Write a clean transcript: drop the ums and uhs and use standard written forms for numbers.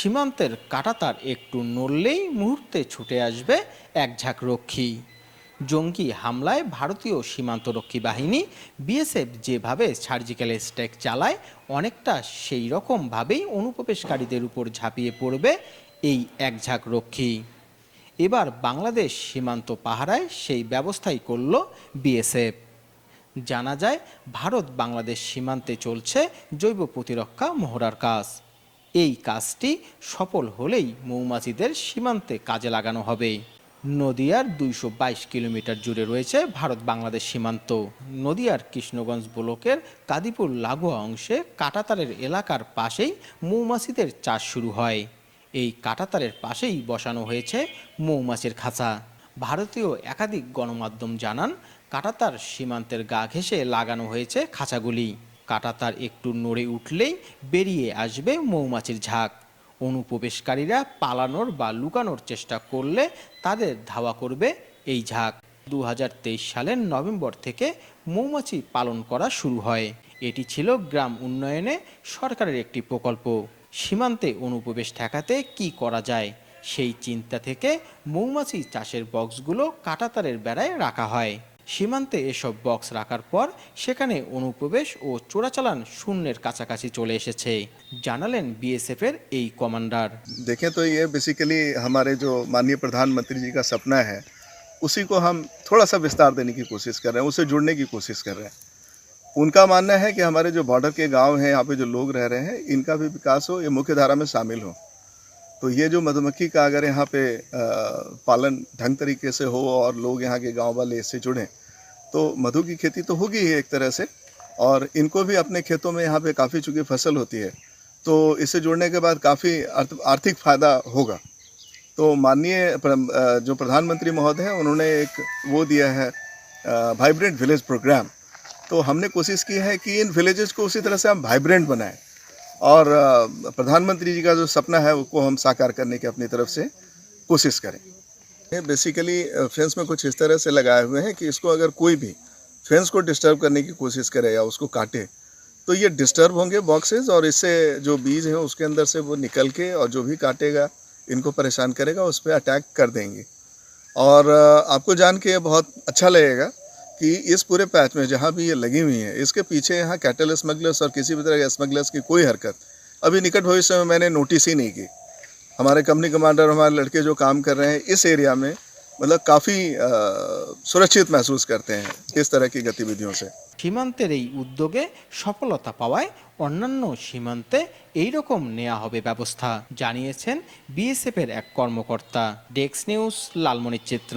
সীমান্তের কাঁটাতার একটু নড়লেই মুহূর্তে ছুটে আসবে এক ঝাঁক রক্ষী। জঙ্গি হামলায় ভারতীয় সীমান্তরক্ষী বাহিনী বিএসএফ যেভাবে সার্জিক্যাল স্ট্রাইক চালায়, অনেকটা সেই রকমভাবেই অনুপ্রবেশকারীদের উপর ঝাঁপিয়ে পড়বে এই এক ঝাঁক রক্ষী। এবার বাংলাদেশ সীমান্ত পাহারায় সেই ব্যবস্থাই করল বিএসএফ। জানা যায়, ভারত বাংলাদেশ সীমান্তে চলছে জৈব প্রতিরক্ষা মহড়ার কাজ। এই কাজটি সফল হলেই মৌমাছিদের সীমান্তে কাজে লাগানো হবে। নদিয়ার ২২২ কিলোমিটার জুড়ে রয়েছে ভারত বাংলাদেশ সীমান্ত। নদিয়ার কৃষ্ণগঞ্জ ব্লকের কাদিপুর লাগোয়া অংশে কাঁটাতারের এলাকার পাশেই মৌমাছিদের চাষ শুরু হয়। এই কাঁটাতারের পাশেই বসানো হয়েছে মৌমাছির খাঁচা। ভারতীয় একাধিক গণমাধ্যম জানান, কাঁটাতার সীমান্তের গা ঘেঁষে লাগানো হয়েছে খাঁচাগুলি। কাঁটাতার একটু নড়ে উঠলেই বেরিয়ে আসবে মৌমাছির ঝাঁক। অনুপ্রবেশকারীরা পালানোর বা লুকানোর চেষ্টা করলে তাদের ধাওয়া করবে এই ঝাঁক। ২০২৩ সালের নভেম্বর থেকে মৌমাছি পালন করা শুরু হয়। এটি ছিল গ্রাম উন্নয়নে সরকারের একটি প্রকল্প। সীমান্তে অনুপ্রবেশ ঠেকাতে কি করা যায়, সেই চিন্তা থেকে মৌমাছি চাষের বক্সগুলো কাঁটাতারের বেড়ায় রাখা হয়। সীমান্তে এসব বক্স রাখার পর সেখানে অনুপ্রবেশ ও চোরাচালান শূন্যের কাছাকাছি চলে এসেছে, জানালেন বিএসএফ এর এই কমান্ডার। देखें तो ये बेसिकली हमारे जो माननीय प्रधानमंत्री जी का सपना है, उसी को हम थोड़ा सा विस्तार देने की कोशिश कर रहे हैं, उससे जुड़ने की कोशिश कर रहे हैं। उनका मानना है कि हमारे जो बॉर्डर के गांव हैं, यहाँ पे जो लोग रह रहे हैं, इनका भी विकास हो, ये मुख्य धारा में शामिल हो। तो ये जो मधुमक्खी का अगर यहाँ पे पालन ढंग तरीके से हो और लोग यहाँ के गाँव वाले इससे जुड़ें, तो मधु की खेती तो होगी ही एक तरह से, और इनको भी अपने खेतों में यहाँ पे काफ़ी चूँकि फसल होती है, तो इससे जुड़ने के बाद काफ़ी आर्थिक फ़ायदा होगा। तो माननीय जो प्रधानमंत्री महोदय हैं, उन्होंने एक वो दिया है वाइब्रेंट विलेज प्रोग्राम। तो हमने कोशिश की है कि इन विलेजेस को उसी तरह से हम वाइब्रेंट बनाएं, और प्रधानमंत्री जी का जो सपना है उसको हम साकार करने की अपनी तरफ से कोशिश करें। बेसिकली फेंस में कुछ इस तरह से लगाए हुए हैं कि इसको अगर कोई भी फेंस को डिस्टर्ब करने की कोशिश करे या उसको काटे, तो ये डिस्टर्ब होंगे बॉक्सेस, और इससे जो बीज हैं उसके अंदर से वो निकल के और जो भी काटेगा, इनको परेशान करेगा, उस पर अटैक कर देंगे। और आपको जान के बहुत अच्छा लगेगा कि इस पूरे पैच में जहाँ भी ये लगी हुई है, इसके पीछे यहाँ कैटल स्मगलर्स और किसी भी तरह के स्मगलर्स की कोई हरकत अभी निकट भविष्य में मैंने नोटिस ही नहीं की। हमारे कंपनी कमांडर, हमारे लड़के जो काम कर रहे हैं इस एरिया में, मतलब काफ़ी सुरक्षित महसूस करते हैं इस तरह की गतिविधियों से। সীমান্তের এই উদ্যোগে সফলতা পাওয়ায় অন্যান্য সীমান্তে এই রকম নেওয়া হবে ব্যবস্থা, জানিয়েছেন বিএসএফ এর এক কর্মকর্তা। Desk news, লালমনিরচিত্র।